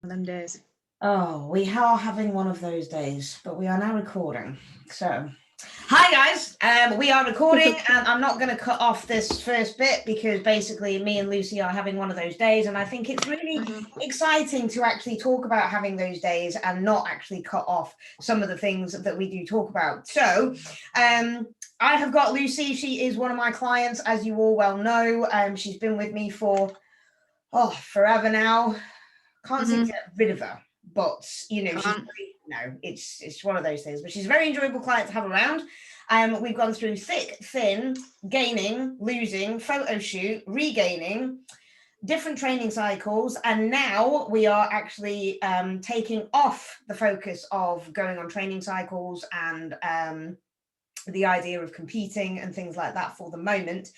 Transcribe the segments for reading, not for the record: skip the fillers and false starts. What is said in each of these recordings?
One of them days. Oh, we are having one of those days, but we are now recording. So, hi guys, we are recording, and I'm not going to cut off this first bit because basically me and Lucy are having one of those days, and I think it's really exciting to actually talk about having those days and not actually cut off some of the things that we do talk about. So, I have got Lucy. She is one of my clients, as you all well know. She's been with me for forever now. Can't seem to get rid of her. But it's one of those things. But she's a very enjoyable client to have around. We've gone through thick, thin, gaining, losing, photo shoot, regaining, different training cycles, and now we are actually taking off the focus of going on training cycles and the idea of competing and things like that for the moment,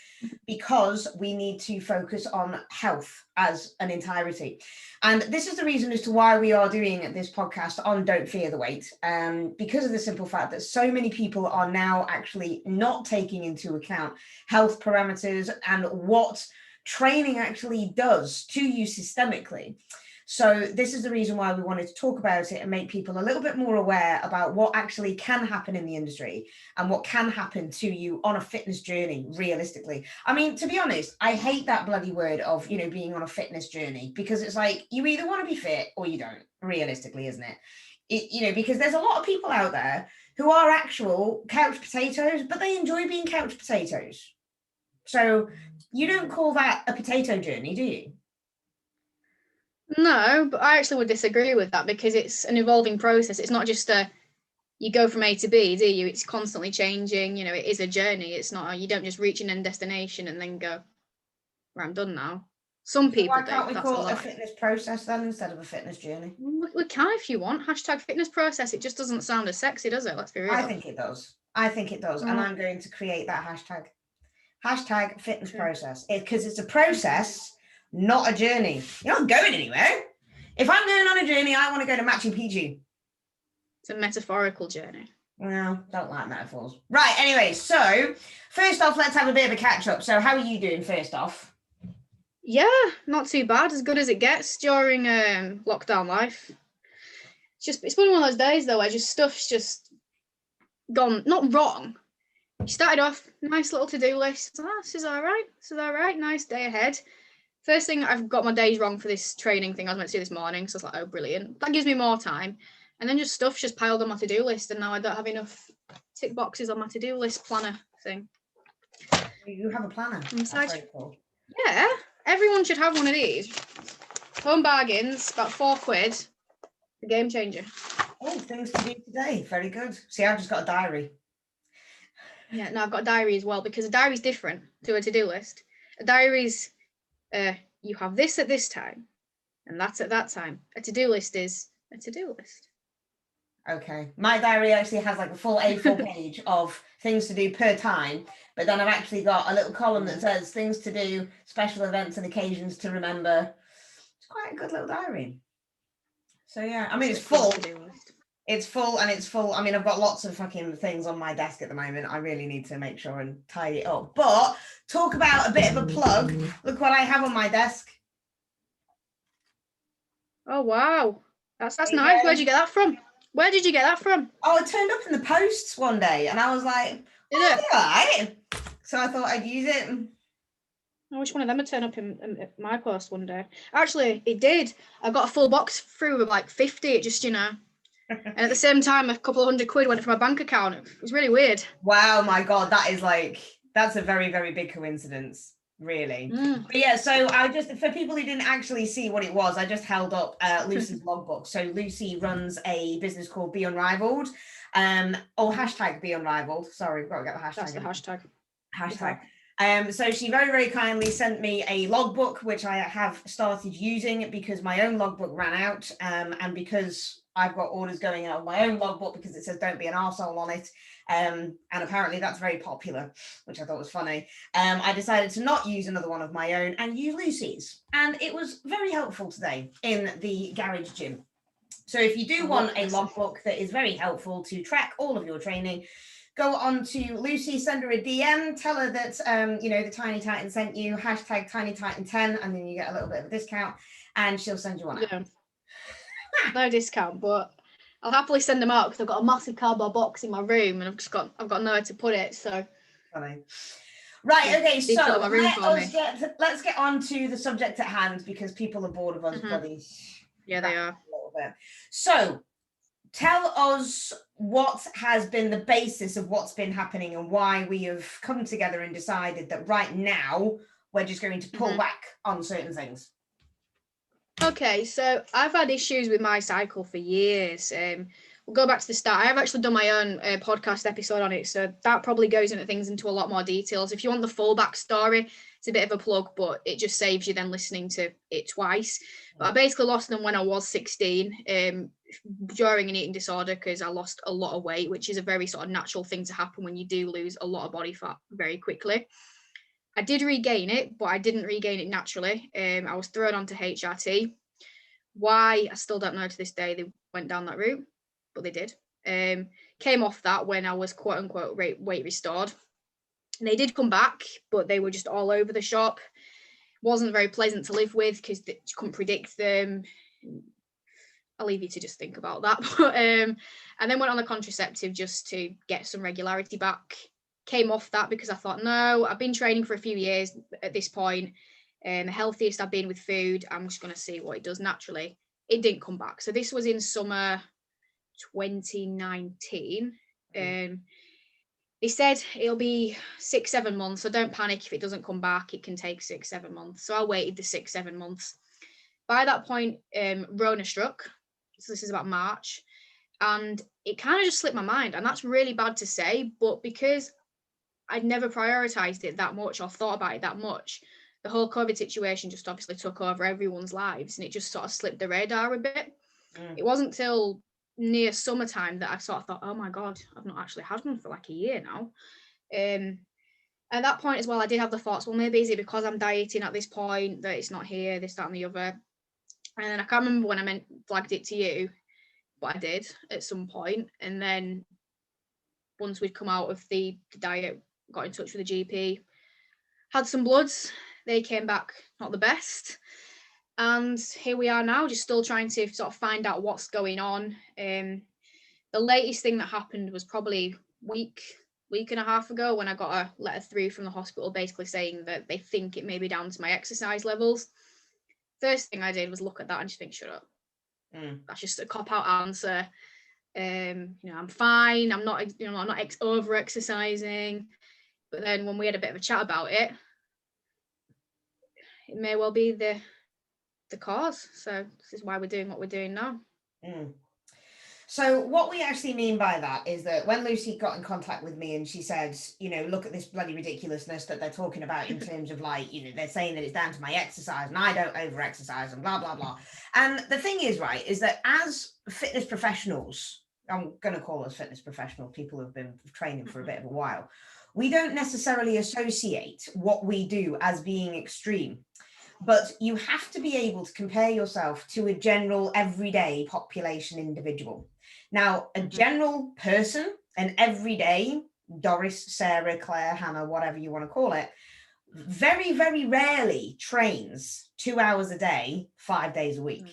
because we need to focus on health as an entirety. And this is the reason as to why we are doing this podcast on Don't Fear the Weight, because of the simple fact that so many people are now actually not taking into account health parameters and what training actually does to you systemically. So this is the reason why we wanted to talk about it and make people a little bit more aware about what actually can happen in the industry and what can happen to you on a fitness journey, realistically. I mean, to be honest, I hate that bloody word of, being on a fitness journey, because it's like you either want to be fit or you don't, realistically, isn't it? Because there's a lot of people out there who are actual couch potatoes, but they enjoy being couch potatoes. So you don't call that a potato journey, do you? No, but I actually would disagree with that, because it's an evolving process. It's not just you go from A to B, do you? It's constantly changing. It is a journey. It's not you don't just reach an end destination and then go, well, I'm done now. Some people Why do. can't we That's call a it a lie. fitness process then instead of a fitness journey? We can if you want. Hashtag fitness process. It just doesn't sound as sexy, does it? Let's be real. I think it does. And I'm going to create that hashtag. Hashtag fitness process. Because it's a process, not a journey. You're not going anywhere. If I'm going on a journey, I want to go to Machu Picchu. It's a metaphorical journey. Well, don't like metaphors. Right, anyway, so first off, let's have a bit of a catch up. So how are you doing first off? Yeah, not too bad. As good as it gets during lockdown life. It's been one of those days though where stuff's just gone, not wrong. You started off, nice little to-do list. This is all right. Nice day ahead. First thing, I've got my days wrong for this training thing I was meant to do this morning. So I was like, oh, brilliant. That gives me more time. And then stuff's just piled on my to-do list. And now I don't have enough tick boxes on my to-do list planner thing. You have a planner. That's very cool. Yeah, everyone should have one of these. Home Bargains, about £4. A game changer. Oh, things to do today. Very good. See, I've just got a diary. Yeah, no, I've got a diary as well, because a diary's different to a to-do list. A diary's, you have this at this time, and that's at that time. A to-do list is a to-do list. Okay. My diary actually has like a full A4 page of things to do per time, but then I've actually got a little column that says things to do, special events and occasions to remember. It's quite a good little diary. So yeah, I mean, it's full. It's full and it's full. I mean, I've got lots of fucking things on my desk at the moment. I really need to make sure and tidy it up. But talk about a bit of a plug. Look what I have on my desk. Oh, wow. That's nice. Where'd you get that from? Where did you get that from? Oh, it turned up in the posts one day and I was like, right. So I thought I'd use it. I wish one of them would turn up in my post one day. Actually, it did. I got a full box through of like 50. It just, And at the same time, a couple of £100 went from my bank account. It was really weird. Wow, my God, that's a very, very big coincidence, really. But yeah, so for people who didn't actually see what it was, I just held up Lucy's logbook. So Lucy runs a business called Be Unrivaled, or hashtag Be Unrivaled. Sorry, we've got to get the hashtag. That's the hashtag. Hashtag. So she very, very kindly sent me a logbook, which I have started using because my own logbook ran out, and because I've got orders going out of my own logbook because it says don't be an arsehole on it. And apparently that's very popular, which I thought was funny. I decided to not use another one of my own and use Lucy's. And it was very helpful today in the garage gym. So if you do want a logbook that is very helpful to track all of your training, go on to Lucy, send her a DM, tell her that, the Tiny Titan sent you, hashtag Tiny Titan 10, and then you get a little bit of a discount, and she'll send you one out. No discount, but I'll happily send them out because I've got a massive cardboard box in my room and I've got nowhere to put it. So funny. Right, okay, they fill up so my room for me. let's get on to the subject at hand, because people are bored of us bloody. Yeah, they are. A little bit. So tell us what has been the basis of what's been happening and why we have come together and decided that right now we're just going to pull back on certain things. Okay, so I've had issues with my cycle for years. We'll go back to the start. I have actually done my own podcast episode on it, so that probably goes into things into a lot more details. If you want the full backstory, it's a bit of a plug, but it just saves you then listening to it twice. But I basically lost them when I was 16 during an eating disorder because I lost a lot of weight, which is a very sort of natural thing to happen when you do lose a lot of body fat very quickly. I did regain it, but I didn't regain it naturally. I was thrown onto HRT. Why, I still don't know to this day. They went down that route, but they did. Came off that when I was quote unquote weight restored. And they did come back, but they were just all over the shop. Wasn't very pleasant to live with because you couldn't predict them. I'll leave you to just think about that. And then went on the contraceptive just to get some regularity back. Came off that because I thought, no, I've been training for a few years at this point. The healthiest I've been with food. I'm just going to see what it does naturally. It didn't come back. So this was in summer 2019. They said it'll be 6-7 months. So don't panic if it doesn't come back. It can take 6-7 months. So I waited the 6-7 months. By that point, Rona struck. So this is about March. And it kind of just slipped my mind. And that's really bad to say. But because I'd never prioritized it that much or thought about it that much, the whole COVID situation just obviously took over everyone's lives and it just sort of slipped the radar a bit. It wasn't till near summertime that I sort of thought, oh my God, I've not actually had one for like a year now. At that point as well, I did have the thoughts, well, maybe is it because I'm dieting at this point that it's not here, this, that, and the other. And then I can't remember when I flagged it to you, but I did at some point. And then once we'd come out of the diet, got in touch with the GP, had some bloods. They came back not the best. And here we are now, just still trying to sort of find out what's going on. The latest thing that happened was probably week and a half ago when I got a letter through from the hospital basically saying that they think it may be down to my exercise levels. First thing I did was look at that and just think, shut up. That's just a cop-out answer. I'm fine. I'm not over exercising. But then when we had a bit of a chat about it, it may well be the cause. So this is why we're doing what we're doing now. So what we actually mean by that is that when Lucy got in contact with me and she said, look at this bloody ridiculousness that they're talking about in terms of like, they're saying that it's down to my exercise and I don't over exercise and blah, blah, blah. And the thing is, right, is that as fitness professionals, I'm going to call us fitness professionals, people who've been training for a bit of a while, we don't necessarily associate what we do as being extreme. But you have to be able to compare yourself to a general everyday population individual. Now, a general person, an everyday Doris, Sarah, Claire, Hannah, whatever you want to call it, very, very rarely trains 2 hours a day, 5 days a week.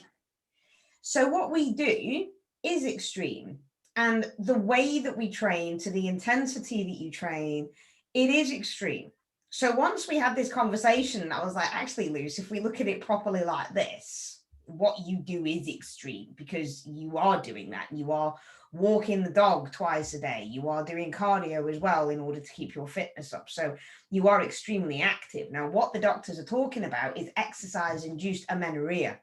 So what we do is extreme. And the way that we train, to the intensity that you train, it is extreme. So once we had this conversation, I was like, actually, Luce, if we look at it properly like this, what you do is extreme because you are doing that. You are walking the dog twice a day. You are doing cardio as well in order to keep your fitness up. So you are extremely active. Now, what the doctors are talking about is exercise-induced amenorrhea.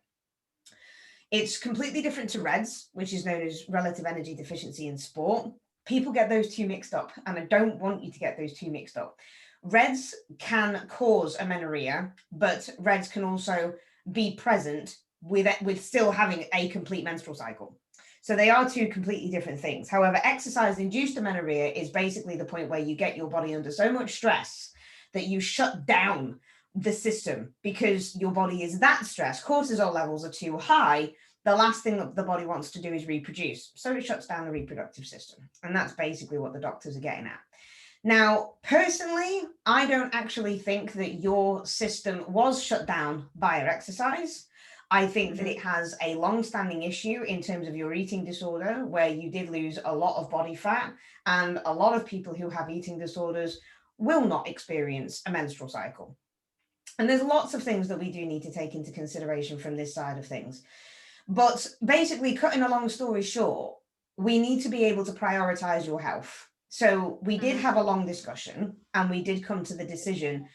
It's completely different to REDS, which is known as relative energy deficiency in sport. People get those two mixed up, and I don't want you to get those two mixed up. REDS can cause amenorrhea, but REDS can also be present with still having a complete menstrual cycle. So they are two completely different things. However, exercise-induced amenorrhea is basically the point where you get your body under so much stress that you shut down the system because your body is that stressed. Cortisol levels are too high. The last thing that the body wants to do is reproduce. So it shuts down the reproductive system. And that's basically what the doctors are getting at. Now, personally, I don't actually think that your system was shut down by your exercise. I think that it has a long-standing issue in terms of your eating disorder, where you did lose a lot of body fat, and a lot of people who have eating disorders will not experience a menstrual cycle. And there's lots of things that we do need to take into consideration from this side of things. But basically, cutting a long story short, we need to be able to prioritize your health. So we did have a long discussion, and we did come to the decision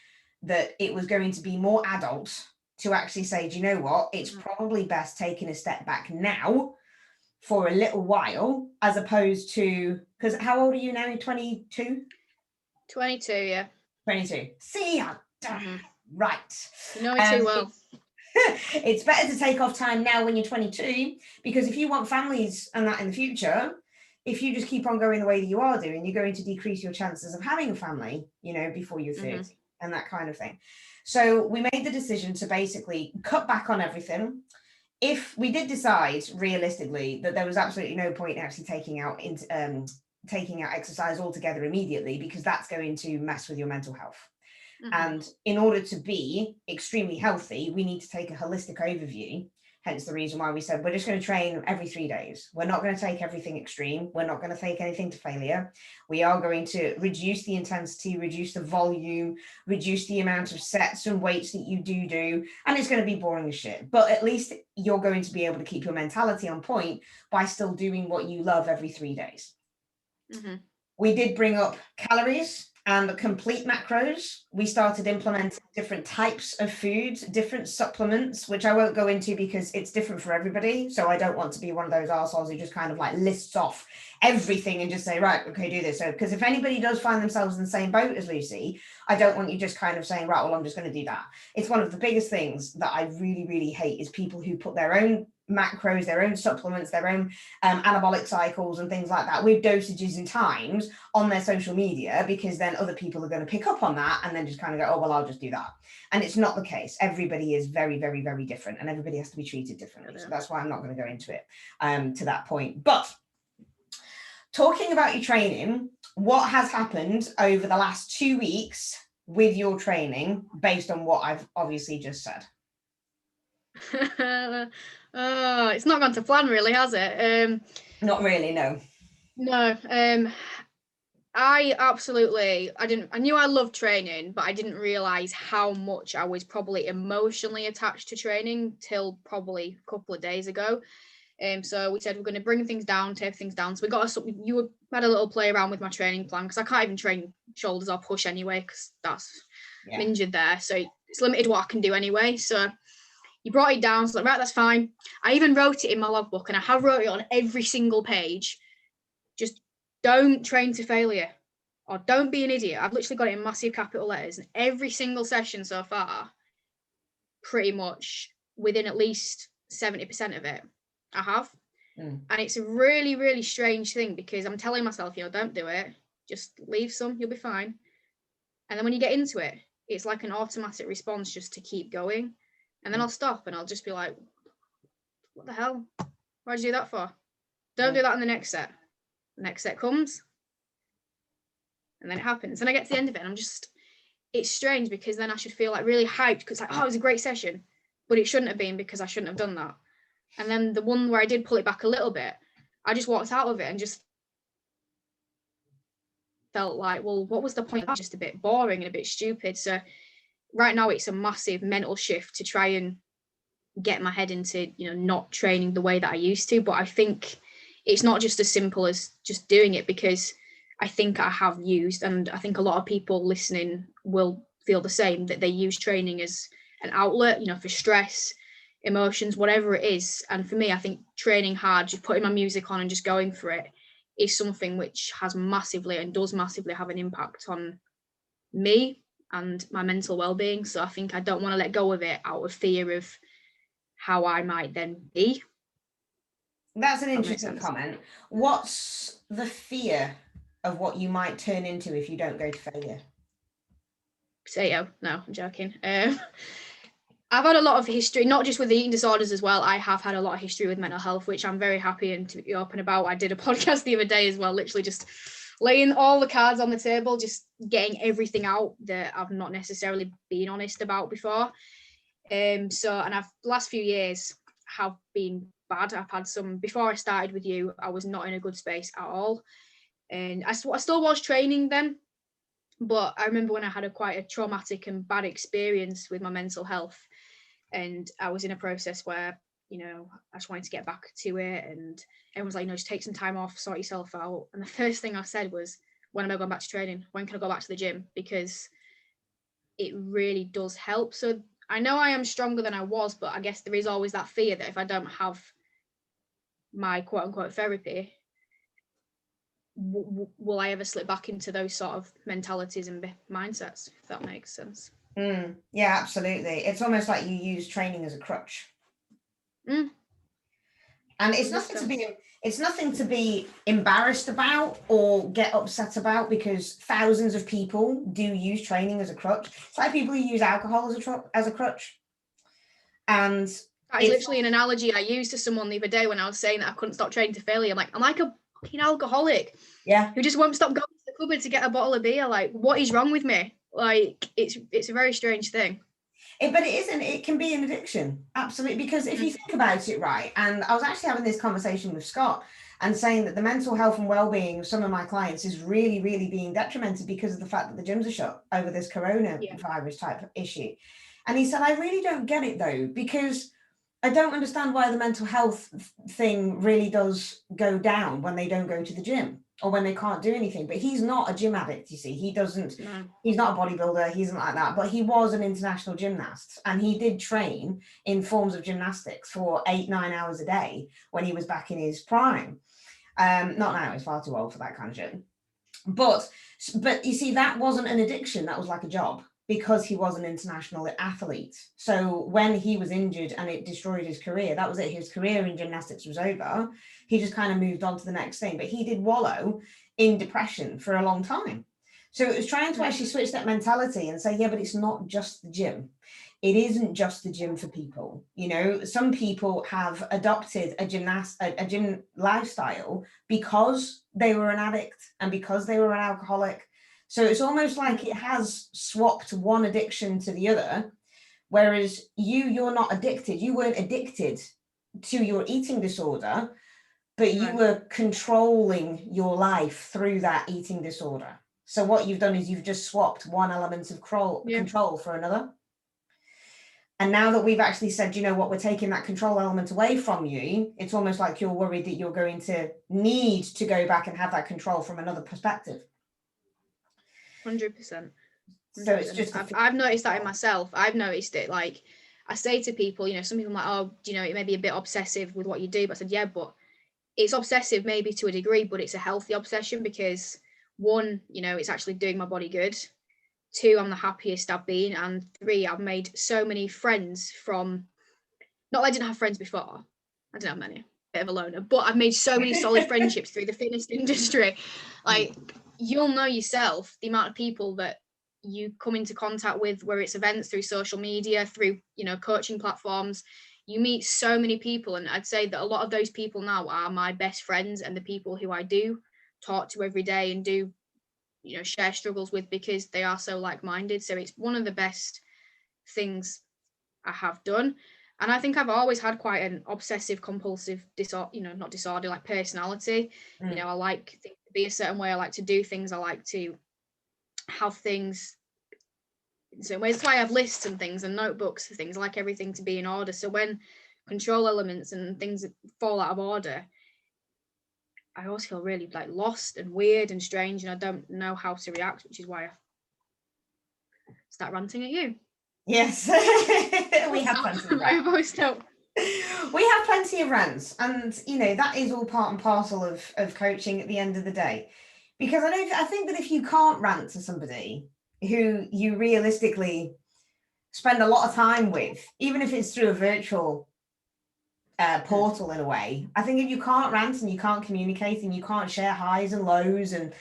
that it was going to be more adult to actually say, do you know what? It's probably best taking a step back now for a little while, as opposed to, because how old are you now? You're 22? 22, yeah. 22. See, right. You know me too well. It's better to take off time now when you're 22, because if you want families and that in the future, if you just keep on going the way that you are doing, you're going to decrease your chances of having a family, you know, before you're 30 and that kind of thing. So we made the decision to basically cut back on everything. If we did decide realistically that there was absolutely no point in actually taking out exercise altogether immediately, because that's going to mess with your mental health. And in order to be extremely healthy, we need to take a holistic overview. Hence the reason why we said we're just going to train every 3 days. We're not going to take everything extreme. We're not going to take anything to failure. We are going to reduce the intensity, reduce the volume, reduce the amount of sets and weights that you do. And it's going to be boring as shit. But at least you're going to be able to keep your mentality on point by still doing what you love every 3 days. We did bring up calories and complete macros. We started implementing different types of foods, different supplements, which I won't go into because it's different for everybody. So I don't want to be one of those arseholes who just kind of like lists off everything and just say, right, okay, do this. So, because if anybody does find themselves in the same boat as Lucy, I don't want you just kind of saying, right, well, I'm just going to do that. It's one of the biggest things that I really, really hate is people who put their own macros, their own supplements, their own anabolic cycles and things like that with dosages and times on their social media, because then other people are going to pick up on that and then just kind of go, oh, well, I'll just do that. And it's not the case. Everybody is very, very, very different, and everybody has to be treated differently. So that's why I'm not going to go into it to that point. But talking about your training, what has happened over the last 2 weeks with your training based on what I've obviously just said? Oh, it's not gone to plan, really, has it? Not really, no. No. I knew I loved training, but I didn't realize how much I was probably emotionally attached to training till probably a couple of days ago. So we said we're going to bring things down, tape things down. So you had a little play around with my training plan, because I can't even train shoulders or push anyway, because I'm injured there. So it's limited what I can do anyway. So you brought it down. So like, right, that's fine. I even wrote it in my logbook, and I have wrote it on every single page. Just don't train to failure, or don't be an idiot. I've literally got it in massive capital letters, and every single session so far, pretty much within at least 70% of it, I have. And it's a really, really strange thing, because I'm telling myself, don't do it. Just leave some, you'll be fine. And then when you get into it, it's like an automatic response just to keep going. And then I'll stop and I'll just be like, what the hell? Why'd you do that for? Don't do that in the next set. The next set comes, and then it happens. And I get to the end of it, and it's strange, because then I should feel like really hyped, because like, oh, it was a great session. But it shouldn't have been, because I shouldn't have done that. And then the one where I did pull it back a little bit, I just walked out of it and just felt like, well, what was the point? Just a bit boring and a bit stupid. So right now it's a massive mental shift to try and get my head into, not training the way that I used to. But I think it's not just as simple as just doing it, because I think I have used, and I think a lot of people listening will feel the same, that they use training as an outlet, for stress, emotions, whatever it is. And for me, I think training hard, just putting my music on and just going for it, is something which has massively and does massively have an impact on me and my mental well-being. So I think I don't want to let go of it out of fear of how I might then be. That's an interesting comment. What's the fear of what you might turn into if you don't go to failure? Potato. No, I'm joking. I've had a lot of history, not just with eating disorders as well. I have had a lot of history with mental health, which I'm very happy and to be open about. I did a podcast the other day as well, literally just laying all the cards on the table, just getting everything out that I've not necessarily been honest about before. So, and last few years have been bad. I've had some, before I started with you, I was not in a good space at all. And I still was training then, but I remember when I had quite a traumatic and bad experience with my mental health, and I was in a process where, I just wanted to get back to it, and everyone's like, just take some time off, sort yourself out. And the first thing I said was, when am I going back to training? When can I go back to the gym? Because it really does help. So I know I am stronger than I was, but I guess there is always that fear that if I don't have my quote unquote therapy, will I ever slip back into those sort of mentalities and mindsets, if that makes sense? Yeah, absolutely. It's almost like you use training as a crutch. And it's nothing to be embarrassed about or get upset about, because thousands of people do use training as a crutch. It's like people who use alcohol as a crutch. And that is literally an analogy I used to someone the other day when I was saying that I couldn't stop training to failure. I'm like a fucking alcoholic, who just won't stop going to the cupboard to get a bottle of beer. Like, what is wrong with me? Like, it's a very strange thing. But it isn't. It can be an addiction, absolutely. Because if you think about it, right, and I was actually having this conversation with Scott and saying that the mental health and well-being of some of my clients is really, really being detrimented because of the fact that the gyms are shut over this coronavirus type of issue. And he said, I really don't get it though, because I don't understand why the mental health thing really does go down when they don't go to the gym or when they can't do anything. But he's not a gym addict, you see. He's not a bodybuilder, he's not like that, but he was an international gymnast, and he did train in forms of gymnastics for 8-9 hours a day when he was back in his prime. Not now, he's far too old for that kind of shit. But you see, that wasn't an addiction, that was like a job, because he was an international athlete. So when he was injured and it destroyed his career, that was it. His career in gymnastics was over. He just kind of moved on to the next thing. But he did wallow in depression for a long time. So it was trying to actually switch that mentality and say, yeah, but it's not just the gym. It isn't just the gym for people. Some people have adopted a gym lifestyle because they were an addict and because they were an alcoholic. So it's almost like it has swapped one addiction to the other, whereas you're not addicted. You weren't addicted to your eating disorder, but you were controlling your life through that eating disorder. So what you've done is you've just swapped one element of control for another. And now that we've actually said, we're taking that control element away from you, it's almost like you're worried that you're going to need to go back and have that control from another perspective. 100%. So it's just I've noticed that in myself. I've noticed it. Like, I say to people, some people are like, it may be a bit obsessive with what you do, but I said, yeah, but it's obsessive maybe to a degree, but it's a healthy obsession, because one, it's actually doing my body good. 2, I'm the happiest I've been, and 3, I've made so many friends from, not that I didn't have friends before, I didn't have many, bit of a loner, but I've made so many solid friendships through the fitness industry. Like, you'll know yourself the amount of people that you come into contact with, where it's events, through social media, through coaching platforms. You meet so many people, and I'd say that a lot of those people now are my best friends and the people who I do talk to every day and do share struggles with, because they are so like-minded. So it's one of the best things I have done. And I think I've always had quite an obsessive compulsive not disorder, like personality. I like things to be a certain way. I like to do things. I like to have things in certain ways. That's why I have lists and things and notebooks for things. I like everything to be in order. So when control elements and things fall out of order, I always feel really like lost and weird and strange, and I don't know how to react, which is why I start ranting at you. Yes. We have plenty of rants. We have plenty of rants, and that is all part and parcel of coaching at the end of the day. Because I think that if you can't rant to somebody who you realistically spend a lot of time with, even if it's through a virtual portal in a way, I think if you can't rant and you can't communicate and you can't share highs and lows and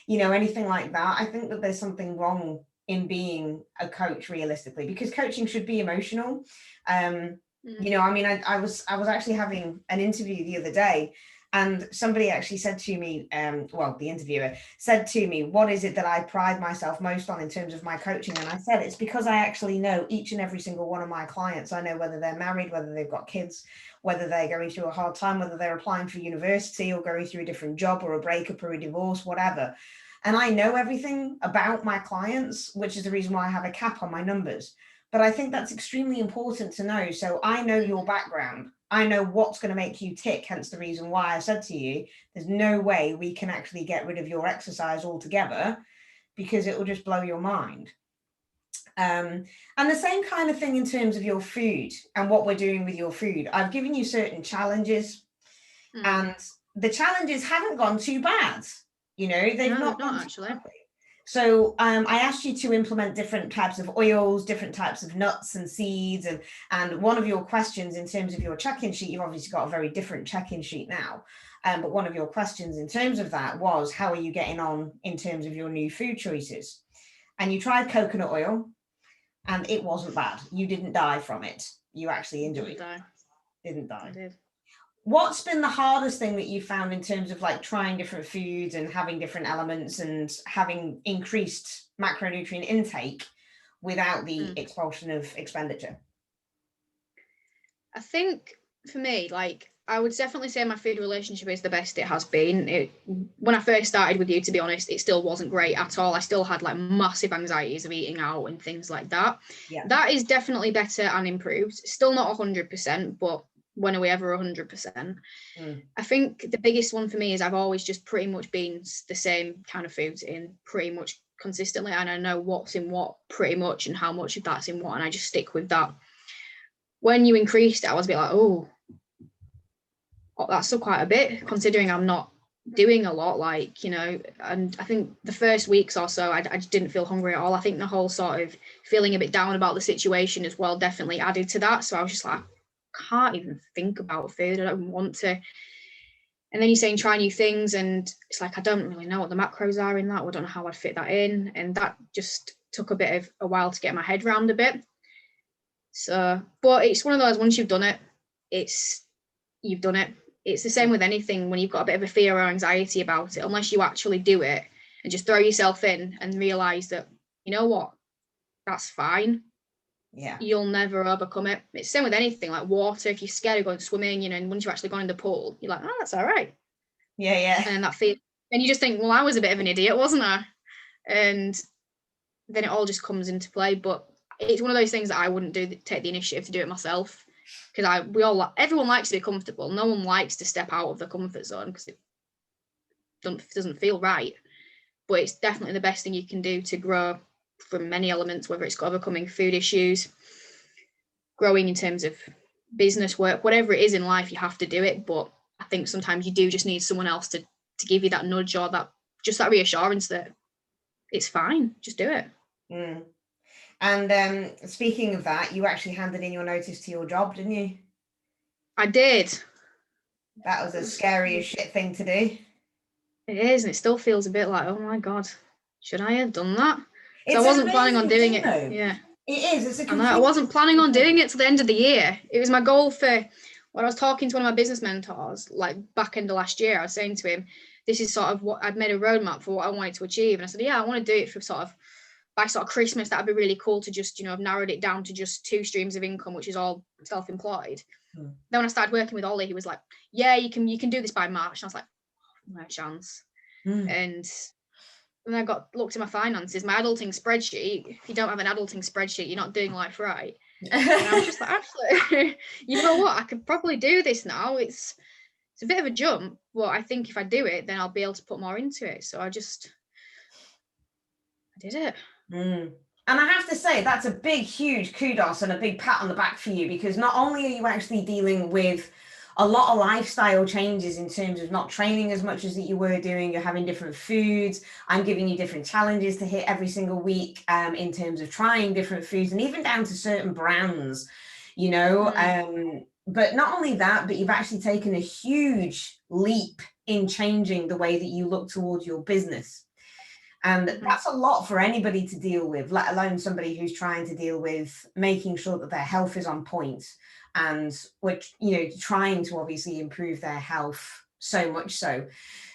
anything like that, I think that there's something wrong in being a coach realistically, because coaching should be emotional. I was actually having an interview the other day, And somebody actually said to me, well, the interviewer said to me, what is it that I pride myself most on in terms of my coaching? And I said, it's because I actually know each and every single one of my clients. I know whether they're married, whether they've got kids, whether they're going through a hard time, whether they're applying for university or going through a different job or a breakup or a divorce, whatever. And I know everything about my clients, which is the reason why I have a cap on my numbers. But I think that's extremely important to know. So I know your background. I know what's going to make you tick, hence the reason why I said to you, there's no way we can actually get rid of your exercise altogether, because it will just blow your mind. And the same kind of thing in terms of your food and what we're doing with your food. I've given you certain challenges, and the challenges haven't gone too bad. You know, they've not actually. So I asked you to implement different types of oils, different types of nuts and seeds. And one of your questions in terms of your check-in sheet, you've obviously got a very different check-in sheet now. But one of your questions in terms of that was, how are you getting on in terms of your new food choices? And you tried coconut oil and it wasn't bad. You didn't die from it. You actually enjoyed it. Didn't die. I did. What's been the hardest thing that you found in terms of like trying different foods and having different elements and having increased macronutrient intake without the expulsion of expenditure? I think for me, like, I would definitely say my food relationship is the best it has been. When I first started with you, to be honest, it still wasn't great at all. I still had like massive anxieties of eating out and things like that. Yeah. That is definitely better and improved. Still not 100%, but when are we ever 100%? I think the biggest one for me is I've always just pretty much been the same kind of foods in pretty much consistently, and I know what's in what pretty much and how much of that's in what, and I just stick with that. When you increased it, I was a bit like, oh, that's still quite a bit considering I'm not doing a lot, like, you know. And I think the first weeks or so I just didn't feel hungry at all. I think the whole sort of feeling a bit down about the situation as well definitely added to that. So I was just like, can't even think about food, I don't want to. And then you're saying try new things, and it's like I don't really know what the macros are in that. I don't know how I'd fit that in, and that just took a bit of a while to get my head around a bit. So, but it's one of those, once you've done it, you've done it. It's the same with anything. When you've got a bit of a fear or anxiety about it, unless you actually do it and just throw yourself in and realize that, you know what, that's fine. Yeah, you'll never overcome it. It's the same with anything, like water. If you're scared of going swimming, you know, and once you've actually gone in the pool, you're like, oh, that's all right. Yeah. And that fear, and you just think, well, I was a bit of an idiot, wasn't I? And then it all just comes into play. But it's one of those things that I wouldn't take the initiative to do it myself, because everyone likes to be comfortable. No one likes to step out of the comfort zone because it doesn't feel right. But it's definitely the best thing you can do to grow from many elements, whether it's overcoming food issues, growing in terms of business work, whatever it is in life, you have to do it. But I think sometimes you do just need someone else to give you that nudge or that reassurance that it's fine, just do it. And speaking of that, you actually handed in your notice to your job, didn't you? I did. That was a scary as shit thing to do. It is, and it still feels a bit like, oh my god, should I have done that? So I wasn't planning on doing it. Yeah, it is. It's I wasn't planning on doing it till the end of the year. It was my goal for when I was talking to one of my business mentors, like back end of last year. I was saying to him, this is sort of what I'd made a roadmap for what I wanted to achieve. And I said, yeah, I want to do it for by Christmas. That'd be really cool to just, you know, I've narrowed it down to just 2 streams of income, which is all self-employed. Then when I started working with Ollie, he was like, yeah, you can do this by March. And I was like, no chance. And when I looked at my finances, my adulting spreadsheet, if you don't have an adulting spreadsheet, you're not doing life right. And I was just like, actually, you know what? I could probably do this now. It's a bit of a jump, but I think if I do it, then I'll be able to put more into it. So I did it. And I have to say, that's a big, huge kudos and a big pat on the back for you, because not only are you actually dealing with a lot of lifestyle changes in terms of not training as much as that you were doing, you're having different foods, I'm giving you different challenges to hit every single week in terms of trying different foods, and even down to certain brands, you know. But not only that, but you've actually taken a huge leap in changing the way that you look towards your business. And that's a lot for anybody to deal with, let alone somebody who's trying to deal with making sure that their health is on point, and which, you know, trying to obviously improve their health so much so.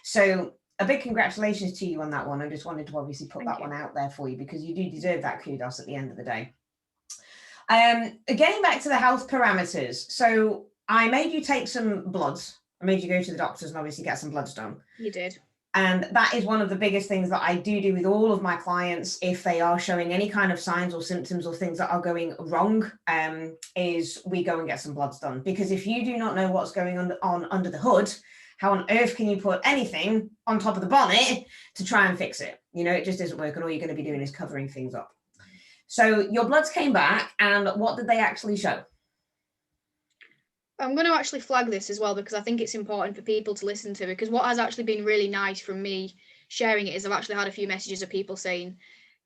So a big congratulations to you on that one. I just wanted to obviously put Thank that you. one out there for you, because you do deserve that kudos at the end of the day. Getting back to the health parameters. So I made you take some bloods. I made you go to the doctors and obviously get some bloods done. You did. And that is one of the biggest things that I do with all of my clients if they are showing any kind of signs or symptoms or things that are going wrong, is we go and get some bloods done. Because if you do not know what's going on under the hood, how on earth can you put anything on top of the bonnet to try and fix it? You know, it just isn't working. All you're going to be doing is covering things up. So your bloods came back, and what did they actually show? I'm going to actually flag this as well, because I think it's important for people to listen to, because what has actually been really nice from me sharing it is I've actually had a few messages of people saying,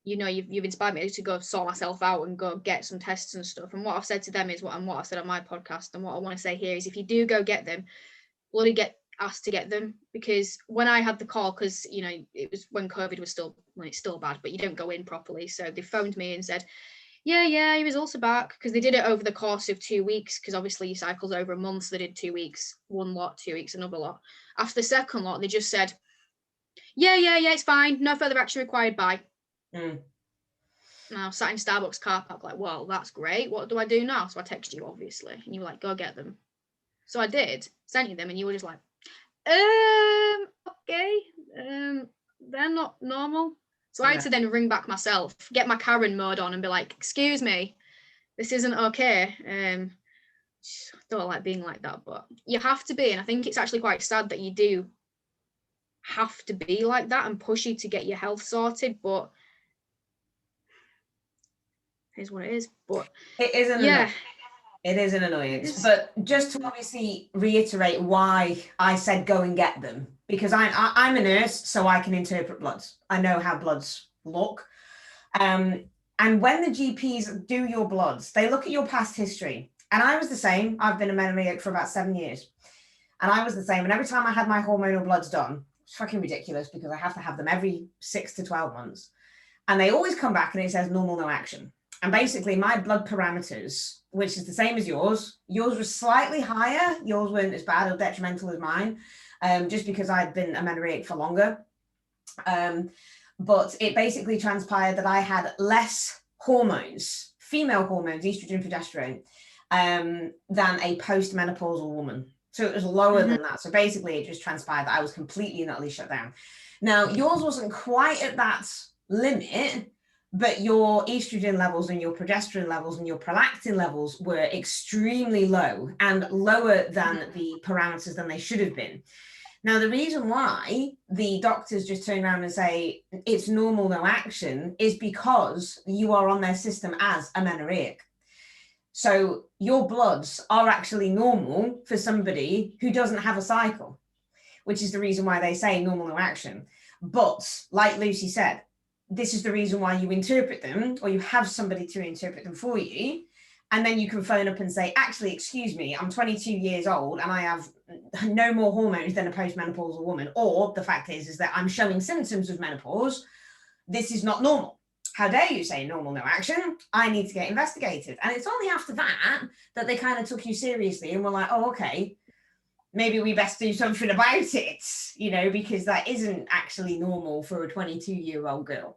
you know, you've inspired me to go sort myself out and go get some tests and stuff. And what I've said to them is what I've said on my podcast, and what I want to say here is, if you do go get them, bloody get asked to get them. Because when I had the call, because, you know, it was when COVID was still, well, it's still bad, but you don't go in properly. So they phoned me and said, yeah, your results are back, because they did it over the course of 2 weeks, because obviously your cycle's over a month, so they did 2 weeks, one lot, 2 weeks, another lot. After the second lot, they just said, yeah, it's fine, no further action required, bye. Now, sat in Starbucks car park, like, well, that's great, what do I do now? So I texted you, obviously, and you were like, go get them. So I did, sent you them, and you were just like, okay, they're not normal. So I had to then ring back myself, get my Karen mode on and be like, excuse me, this isn't okay. I don't like being like that, but you have to be. And I think it's actually quite sad that you do have to be like that and pushy to get your health sorted. But here's what it is. But it is an annoyance. But just to obviously reiterate why I said go and get them, because I'm a nurse, so I can interpret bloods. I know how bloods look. And when the GPs do your bloods, they look at your past history. And I was the same. I've been amenorrheic for about 7 years. And I was the same. And every time I had my hormonal bloods done, it's fucking ridiculous, because I have to have them every 6 to 12 months. And they always come back and it says normal, no action. And basically my blood parameters, which is the same as yours was slightly higher. Yours weren't as bad or detrimental as mine, just because I'd been amenorrheic for longer. But it basically transpired that I had less hormones, female hormones, estrogen, progesterone, than a post-menopausal woman. So it was lower than that. So basically it just transpired that I was completely and utterly shut down. Now, yours wasn't quite at that limit, but your estrogen levels and your progesterone levels and your prolactin levels were extremely low, and lower than the parameters than they should have been. Now, the reason why the doctors just turn around and say it's normal, no action, is because you are on their system as amenorrheic. So your bloods are actually normal for somebody who doesn't have a cycle, which is the reason why they say normal, no action. But like Lucy said, this is the reason why you interpret them, or you have somebody to interpret them for you. And then you can phone up and say, actually, excuse me, I'm 22 years old and I have no more hormones than a postmenopausal woman. Or the fact is that I'm showing symptoms of menopause. This is not normal. How dare you say normal, no action? I need to get investigated. And it's only after that they kind of took you seriously and were like, oh, okay, maybe we best do something about it, you know, because that isn't actually normal for a 22-year-old girl.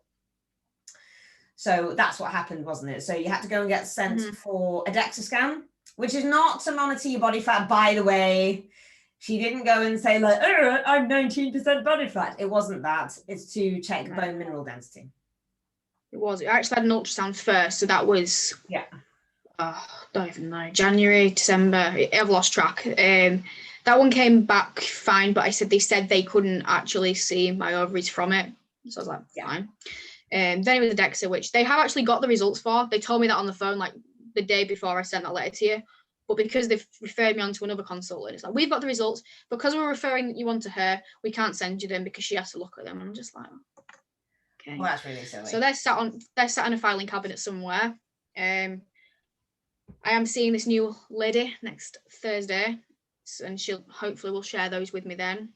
So that's what happened, wasn't it? So you had to go and get sent for a DEXA scan, which is not to monitor your body fat, by the way. She didn't go and say like, oh, I'm 19% body fat. It wasn't that. It's to check bone mineral density. It was. I actually had an ultrasound first, so that was don't even know, January, December. I've lost track. That one came back fine, but they said they couldn't actually see my ovaries from it. So I was like, fine. Then it was a DEXA, which they have actually got the results for. They told me that on the phone like the day before I sent that letter to you. But because they've referred me on to another consultant, it's like, we've got the results. Because we're referring you on to her, we can't send you them because she has to look at them. And I'm just like, okay. Well, that's really silly. So they're sat in a filing cabinet somewhere. I am seeing this new lady next Thursday, and hopefully will share those with me then.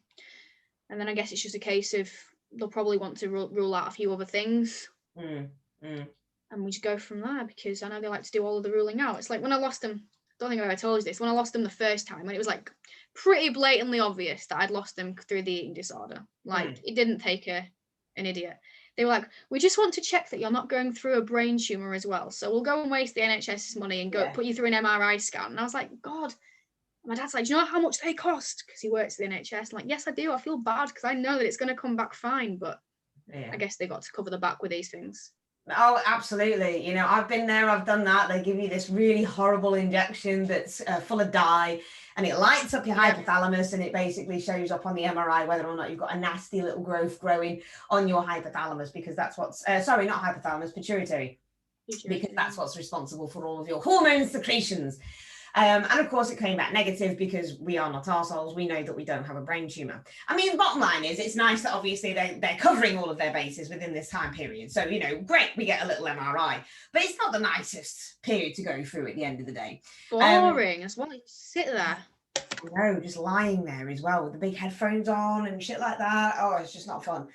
And then I guess it's just a case of they'll probably want to rule out a few other things. And we just go from there, because I know they like to do all of the ruling out. It's like when I lost them don't think I ever told you this, when I lost them the first time, when it was like pretty blatantly obvious that I'd lost them through the eating disorder, like it didn't take an idiot. They were like, we just want to check that you're not going through a brain tumor as well, so we'll go and waste the NHS's money and go put you through an MRI scan. And I was like, God. My dad's like, do you know how much they cost? Because he works at the NHS. I'm like, yes, I do. I feel bad because I know that it's going to come back fine, but I guess they got to cover the back with these things. Oh, absolutely. You know, I've been there, I've done that. They give you this really horrible injection that's full of dye, and it lights up your hypothalamus, and it basically shows up on the MRI whether or not you've got a nasty little growth growing on your hypothalamus, because that's what's, sorry, not hypothalamus, pituitary, because that's what's responsible for all of your hormone secretions. And of course, it came back negative because we are not arseholes. We know that we don't have a brain tumor. I mean, the bottom line is it's nice that obviously they're covering all of their bases within this time period. So, you know, great, we get a little MRI, but it's not the nicest period to go through at the end of the day. Boring. I just want to sit there. No, just lying there as well with the big headphones on and shit like that. Oh, it's just not fun.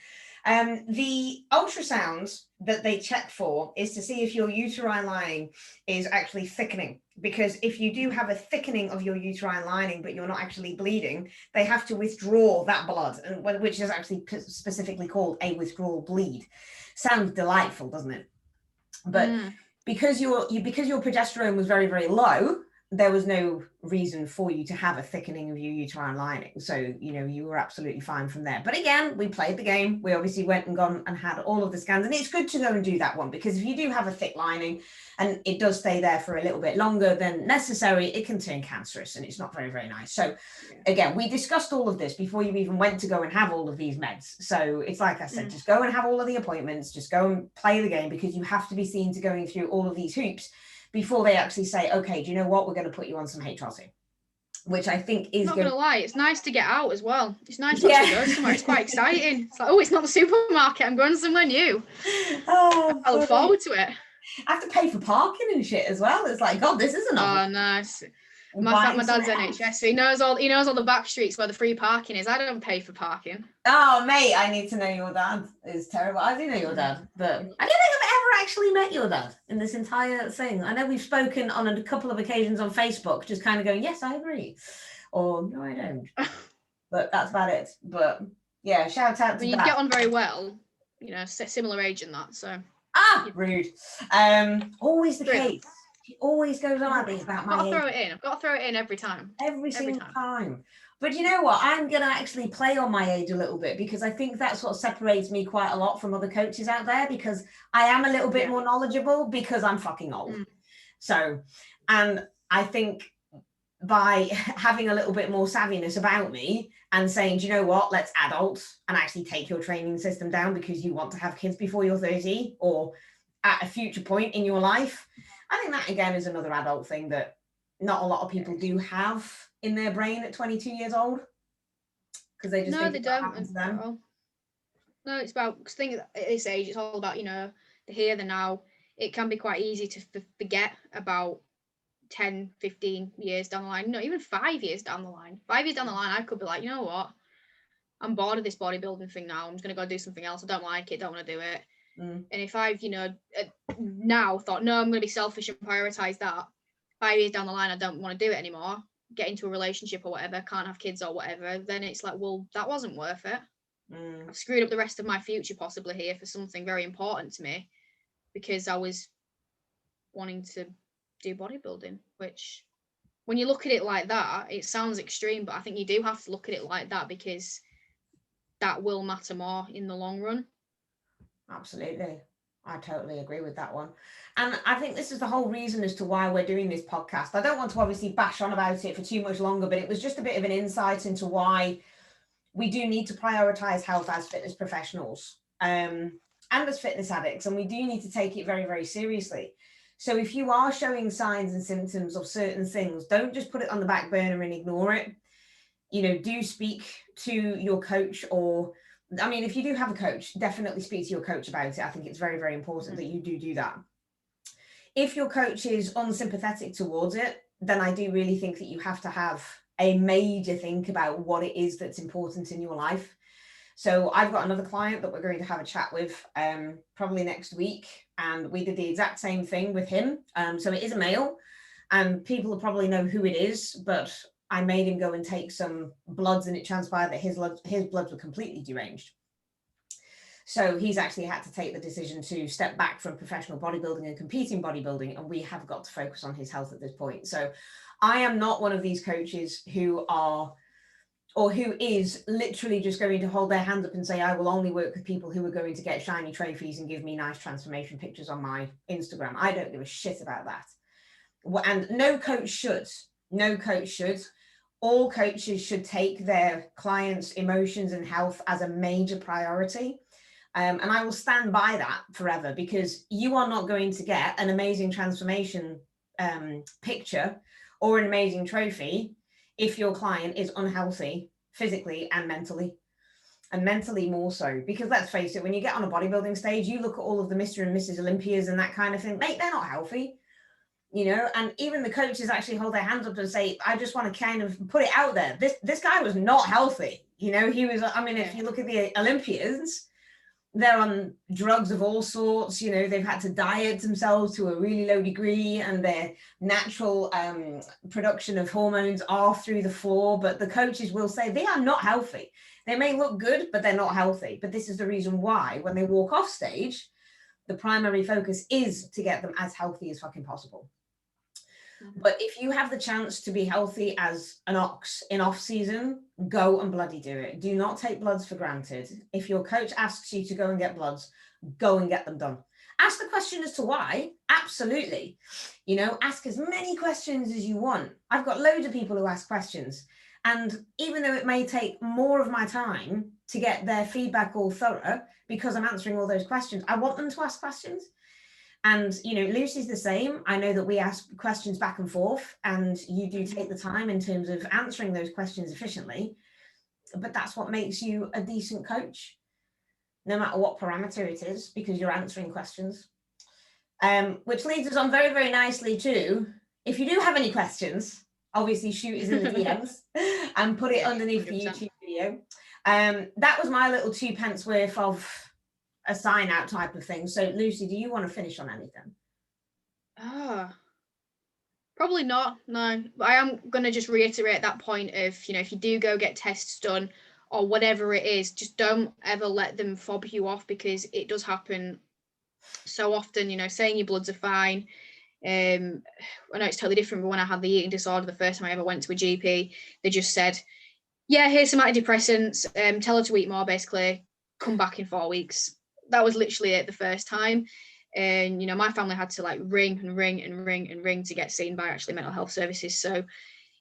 The ultrasounds that they check for is to see if your uterine lining is actually thickening, because if you do have a thickening of your uterine lining but you're not actually bleeding, they have to withdraw that blood, and which is actually specifically called a withdrawal bleed. Sounds delightful, doesn't it? But because your progesterone was very, very low, there was no reason for you to have a thickening of your uterine lining. So, you know, you were absolutely fine from there. But again, we played the game. We obviously went and gone and had all of the scans. And it's good to go and do that one, because if you do have a thick lining and it does stay there for a little bit longer than necessary, it can turn cancerous, and it's not very, very nice. So again, we discussed all of this before you even went to go and have all of these meds. So it's like I said, just go and have all of the appointments, just go and play the game, because you have to be seen to going through all of these hoops before they actually say, okay, do you know what, we're going to put you on some HRT, which I think is not gonna lie, it's nice to get out as well. It's nice to actually go somewhere. It's quite exciting. It's like, oh, it's not the supermarket, I'm going somewhere new. Oh, I look forward to it. I have to pay for parking and shit as well. It's like, God, this isn't oh nice. My dad's NHS, so he knows all the back streets where the free parking is. I don't pay for parking. Oh mate, I need to know your dad. It's terrible. I do know your dad, but I don't think I've ever actually met your dad in this entire thing. I know we've spoken on a couple of occasions on Facebook, just kind of going, yes, I agree, or no, I don't. But that's about it. But yeah, shout out to you get on very well, you know, similar age and that. So rude. Always the case. He always goes on at me about my age. I've got to throw it in every time. Every single time. But you know what? I'm going to actually play on my age a little bit, because I think that's what separates me quite a lot from other coaches out there, because I am a little bit more knowledgeable because I'm fucking old. So, and I think by having a little bit more savviness about me and saying, do you know what, let's adult and actually take your training system down because you want to have kids before you're 30 or at a future point in your life. I think that, again, is another adult thing that not a lot of people do have in their brain at 22 years old, because they just think that happens to them. No, it's about, because I think at this age, it's all about, you know, the here, the now. It can be quite easy to forget about 10, 15 years down the line, not even 5 years down the line. 5 years down the line, I could be like, you know what? I'm bored of this bodybuilding thing now. I'm just going to go do something else. I don't like it, don't want to do it. And if I've, you know, now thought, no, I'm going to be selfish and prioritize that, 5 years down the line, I don't want to do it anymore, get into a relationship or whatever, can't have kids or whatever, then it's like, well, that wasn't worth it. I've screwed up the rest of my future possibly here for something very important to me because I was wanting to do bodybuilding, which when you look at it like that, it sounds extreme, but I think you do have to look at it like that, because that will matter more in the long run. Absolutely. I totally agree with that one. And I think this is the whole reason as to why we're doing this podcast. I don't want to obviously bash on about it for too much longer, but it was just a bit of an insight into why we do need to prioritize health as fitness professionals and as fitness addicts. And we do need to take it very, very seriously. So if you are showing signs and symptoms of certain things, don't just put it on the back burner and ignore it. You know, do speak to your coach, or I mean, if you do have a coach, definitely speak to your coach about it. I think it's very, very important that you do that. If your coach is unsympathetic towards it, then I do really think that you have to have a major think about what it is that's important in your life. So I've got another client that we're going to have a chat with probably next week, and we did the exact same thing with him. So it is a male, and people will probably know who it is, but I made him go and take some bloods, and it transpired that his bloods were completely deranged. So he's actually had to take the decision to step back from professional bodybuilding and competing bodybuilding, and we have got to focus on his health at this point. So I am not one of these coaches who is literally just going to hold their hands up and say, I will only work with people who are going to get shiny trophies and give me nice transformation pictures on my Instagram. I don't give a shit about that. And no coach should. No coach should. All coaches should take their clients' emotions and health as a major priority. And I will stand by that forever, because you are not going to get an amazing transformation picture or an amazing trophy if your client is unhealthy physically and mentally more so. Because let's face it, when you get on a bodybuilding stage, you look at all of the Mr. and Mrs. Olympias and that kind of thing, mate, they're not healthy, you know. And even the coaches actually hold their hands up and say, I just want to kind of put it out there, this guy was not healthy, you know. He was, I mean, if you look at the Olympians, they're on drugs of all sorts, you know, they've had to diet themselves to a really low degree, and their natural production of hormones are through the floor. But the coaches will say they are not healthy. They may look good, but they're not healthy. But this is the reason why when they walk off stage, the primary focus is to get them as healthy as fucking possible. But if you have the chance to be healthy as an ox in off season, go and bloody do it. Do not take bloods for granted. If your coach asks you to go and get bloods, go and get them done. Ask the question as to why. Absolutely. You know, ask as many questions as you want. I've got loads of people who ask questions. And even though it may take more of my time to get their feedback all thorough, because I'm answering all those questions, I want them to ask questions. And, you know, Lucy's the same. I know that we ask questions back and forth, and you do take the time in terms of answering those questions efficiently. But that's what makes you a decent coach, no matter what parameter it is, because you're answering questions. Which leads us on very, very nicely to, if you do have any questions, obviously shoot us in the DMs and put it underneath 100%. The YouTube video. That was my little 2 pence worth of a sign out type of thing. So Lucy, do you want to finish on anything? Probably not, no. But I am going to just reiterate that point of, you know, if you do go get tests done or whatever it is, just don't ever let them fob you off, because it does happen so often. You know, saying your bloods are fine. I know it's totally different, but when I had the eating disorder the first time I ever went to a GP, they just said, yeah, here's some antidepressants, tell her to eat more, basically, come back in 4 weeks. That was literally it the first time. And, you know, my family had to like ring to get seen by actually mental health services. So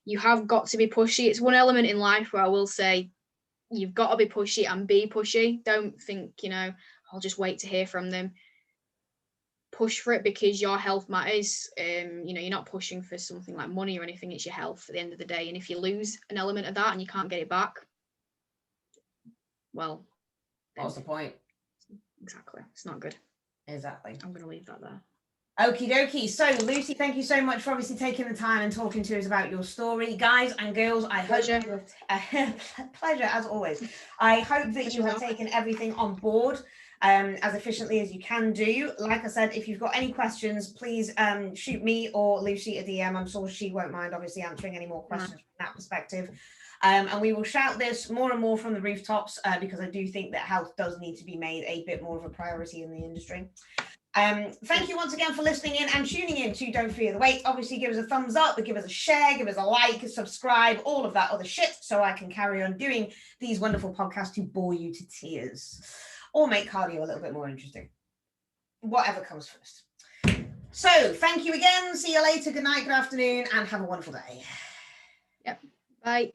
you have got to be pushy. It's one element in life where I will say you've got to be pushy and be pushy. Don't think, you know, I'll just wait to hear from them. Push for it, because your health matters. You know, you're not pushing for something like money or anything. It's your health at the end of the day. And if you lose an element of that and you can't get it back, well, what's the point? Exactly. It's not good. Exactly. I'm going to leave that there. Okie dokie. So Lucy, thank you so much for obviously taking the time and talking to us about your story. Guys and girls, I hope you have pleasure as always. I hope that you have taken everything on board as efficiently as you can do. Like I said, if you've got any questions, please shoot me or Lucy a DM. I'm sure she won't mind obviously answering any more questions from that perspective. And we will shout this more and more from the rooftops, because I do think that health does need to be made a bit more of a priority in the industry. Thank you once again for listening in and tuning in to Don't Fear the Wait. Obviously, give us a thumbs up, give us a share, give us a like, subscribe, all of that other shit, so I can carry on doing these wonderful podcasts to bore you to tears or make cardio a little bit more interesting. Whatever comes first. So thank you again. See you later. Good night, good afternoon, and have a wonderful day. Yep. Bye.